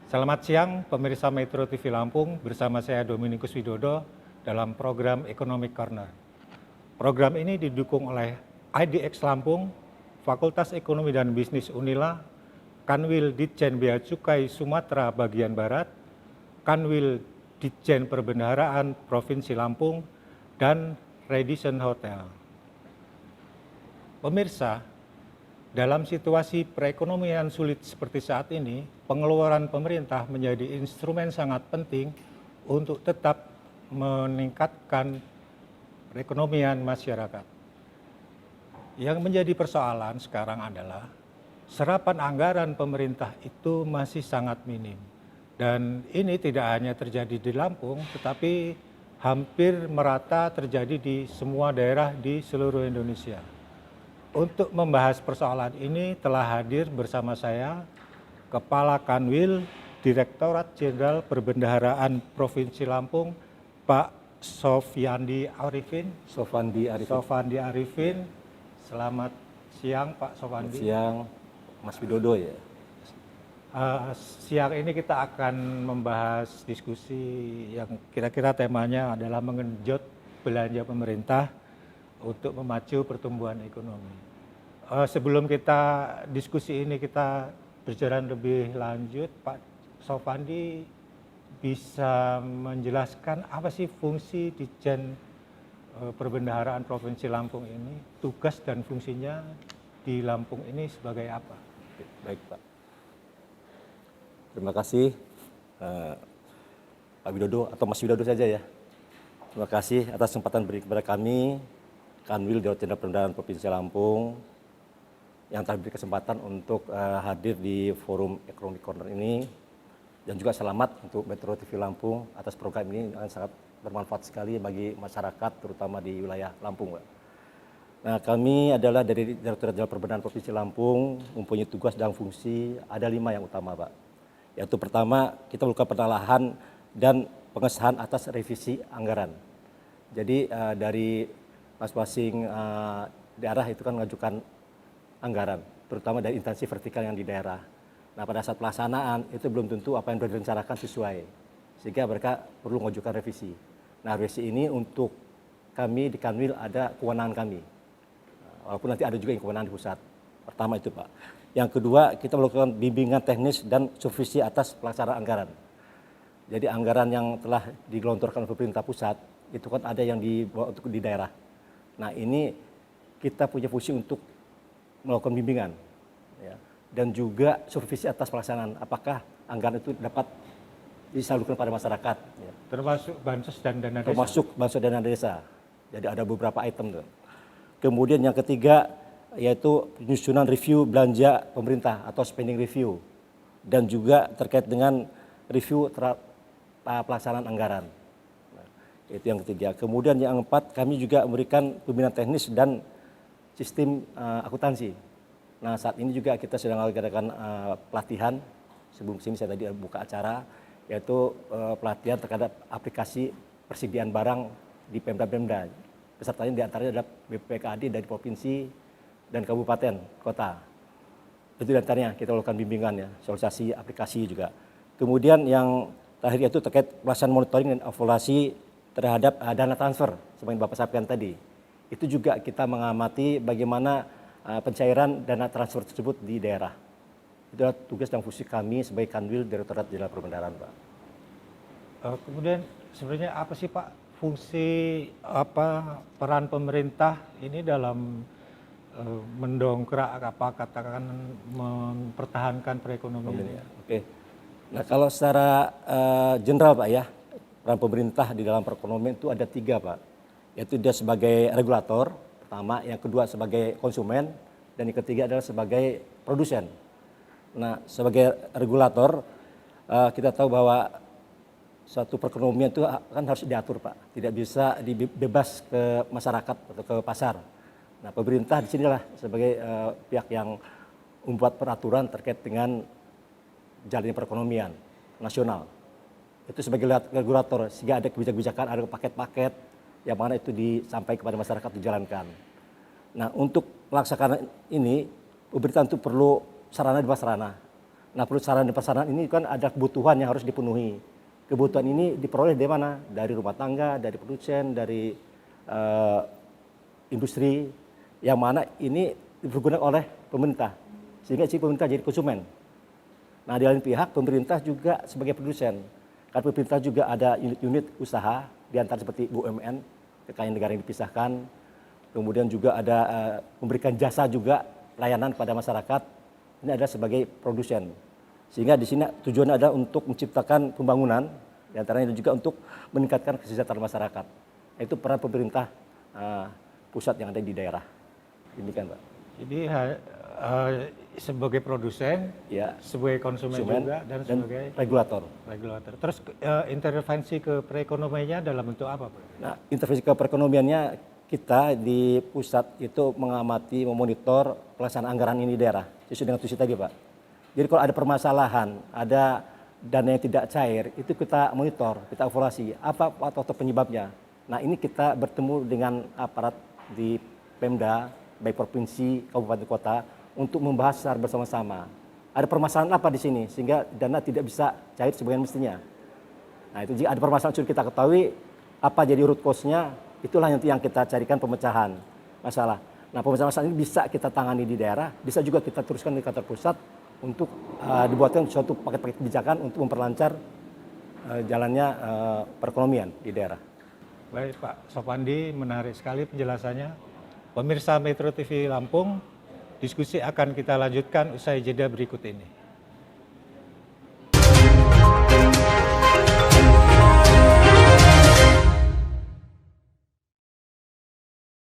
Selamat siang pemirsa Metro TV Lampung, bersama saya Dominikus Widodo dalam program Economic Corner. Program ini didukung oleh IDX Lampung, Fakultas Ekonomi dan Bisnis Unila, Kanwil Ditjen Bea Cukai Sumatera Bagian Barat, Kanwil Ditjen Perbendaharaan Provinsi Lampung, dan Radisson Hotel. Pemirsa, dalam situasi perekonomian sulit seperti saat ini, pengeluaran pemerintah menjadi instrumen sangat penting untuk tetap meningkatkan perekonomian masyarakat. Yang menjadi persoalan sekarang adalah serapan anggaran pemerintah itu masih sangat minim. Dan ini tidak hanya terjadi di Lampung, tetapi hampir merata terjadi di semua daerah di seluruh Indonesia. Untuk membahas persoalan ini telah hadir bersama saya Kepala Kanwil Direktorat Jenderal Perbendaharaan Provinsi Lampung, Pak Sofandi Arifin. Selamat siang Pak Sofandi. Selamat siang Mas Widodo ya. Siang ini kita akan membahas diskusi yang kira-kira temanya adalah mengenjot belanja pemerintah untuk memacu pertumbuhan ekonomi. Sebelum kita diskusi ini kita berjalan lebih lanjut, Pak Sofandi bisa menjelaskan apa sih fungsi Ditjen Perbendaharaan Provinsi Lampung ini, tugas dan fungsinya di Lampung ini sebagai apa? Baik Pak. Terima kasih Pak Widodo atau Mas Widodo saja ya. Terima kasih atas kesempatan beri kepada kami, Kanwil Direktorat Jenderal Perbendaharaan Provinsi Lampung, yang telah diberi kesempatan untuk hadir di forum Economic Corner ini, dan juga selamat untuk Metro TV Lampung atas program ini yang sangat bermanfaat sekali bagi masyarakat terutama di wilayah Lampung, Pak. Nah, kami adalah dari Direktorat Jenderal Perbendaharaan Provinsi Lampung, mempunyai tugas dan fungsi ada 5 yang utama, Pak. Yaitu pertama, kita melakukan penelahan dan pengesahan atas revisi anggaran. Jadi dari masing-masing daerah itu kan mengajukan anggaran, terutama dari instansi vertikal yang di daerah. Nah, pada saat pelaksanaan itu belum tentu apa yang sudah direncanakan sesuai, sehingga mereka perlu mengajukan revisi. Nah, revisi ini untuk kami di Kanwil ada kewenangan kami, walaupun nanti ada juga yang kewenangan di pusat. Pertama itu Pak. Yang kedua, kita melakukan bimbingan teknis dan supervisi atas pelaksanaan anggaran. Jadi anggaran yang telah digelontorkan oleh pemerintah pusat itu kan ada yang dibawa untuk di daerah. Nah, ini kita punya fungsi untuk melakukan bimbingan ya, dan juga supervisi atas pelaksanaan apakah anggaran itu dapat disalurkan pada masyarakat ya. Termasuk bansos dan dana desa. Termasuk bansos dan dana desa. Jadi ada beberapa item tuh. Kemudian yang ketiga yaitu penyusunan review belanja pemerintah atau spending review, dan juga terkait dengan review pelaksanaan anggaran. Nah, itu yang ketiga. Kemudian yang keempat, kami juga memberikan pembinaan teknis dan sistem akuntansi. Nah, saat ini juga kita sedang mengadakan pelatihan. Sebelum sini saya tadi buka acara, yaitu pelatihan terhadap aplikasi persediaan barang di Pemda-Pemda. Pesertanya diantaranya adalah BPKAD dari provinsi dan kabupaten, kota. Itu diantaranya kita lakukan bimbingan ya, sosialisasi aplikasi juga. Kemudian yang terakhir itu terkait pelaksanaan monitoring dan evaluasi terhadap dana transfer, seperti Bapak sampaikan tadi. Itu juga kita mengamati bagaimana pencairan dana transfer tersebut di daerah. Itu adalah tugas dan fungsi kami sebagai Kanwil Direktorat Jenderal Perbendaharaan, Pak. Kemudian sebenarnya apa sih Pak fungsi peran pemerintah ini dalam mendongkrak katakan mempertahankan perekonomian? Ya. Oke. Nah, kalau secara general Pak ya, peran pemerintah di dalam perekonomian itu ada 3 Pak. Yaitu dia sebagai regulator pertama, yang kedua sebagai konsumen, dan yang ketiga adalah sebagai produsen. Nah, sebagai regulator kita tahu bahwa suatu perekonomian itu kan harus diatur Pak, tidak bisa dibebas ke masyarakat atau ke pasar. Nah, pemerintah di sinilah sebagai pihak yang membuat peraturan terkait dengan jalannya perekonomian nasional. Itu sebagai regulator, sehingga ada kebijakan-kebijakan, ada paket-paket yang mana itu disampaikan kepada masyarakat, dijalankan. Nah, untuk melaksanakan ini, pemerintah itu perlu sarana dan prasarana. Nah, prasarana dan prasarana ini kan ada kebutuhan yang harus dipenuhi. Kebutuhan ini diperoleh dari mana? Dari rumah tangga, dari produsen, dari industri, yang mana ini dipergunakan oleh pemerintah. Sehingga si pemerintah jadi konsumen. Nah, di lain pihak pemerintah juga sebagai produsen. Karena pemerintah juga ada unit-unit usaha, di antara seperti BUMN, kekayaan negara yang dipisahkan. Kemudian juga ada memberikan jasa juga, layanan pada masyarakat. Ini adalah sebagai produsen. Sehingga di sini tujuannya adalah untuk menciptakan pembangunan, di antaranya juga untuk meningkatkan kesejahteraan masyarakat. Itu peran pemerintah pusat yang ada di daerah. Demikian, Pak. Jadi sebagai produsen, Ya, sebagai konsumen juga, dan sebagai regulator. regulator. Terus intervensi ke perekonomiannya dalam bentuk apa, Pak? Nah, intervensi ke perekonomiannya kita di pusat itu mengamati, memonitor pelaksanaan anggaran ini di daerah. Sesuai dengan tujuan tadi, Pak. Jadi kalau ada permasalahan, ada dana yang tidak cair, itu kita monitor, kita evaluasi apa atau penyebabnya. Nah, ini kita bertemu dengan aparat di Pemda, baik provinsi, kabupaten, kota, untuk membahas secara bersama-sama. Ada permasalahan apa di sini sehingga dana tidak bisa cair sebagaimana mestinya. Nah, itu jika ada permasalahan sudah kita ketahui apa jadi root cause-nya, itulah nanti yang kita carikan pemecahan masalah. Nah, pemecahan masalah ini bisa kita tangani di daerah, bisa juga kita teruskan di kantor pusat untuk dibuatkan suatu paket-paket kebijakan untuk memperlancar jalannya perekonomian di daerah. Baik, Pak Sopandi, menarik sekali penjelasannya. Pemirsa Metro TV Lampung, diskusi akan kita lanjutkan usai jeda berikut ini.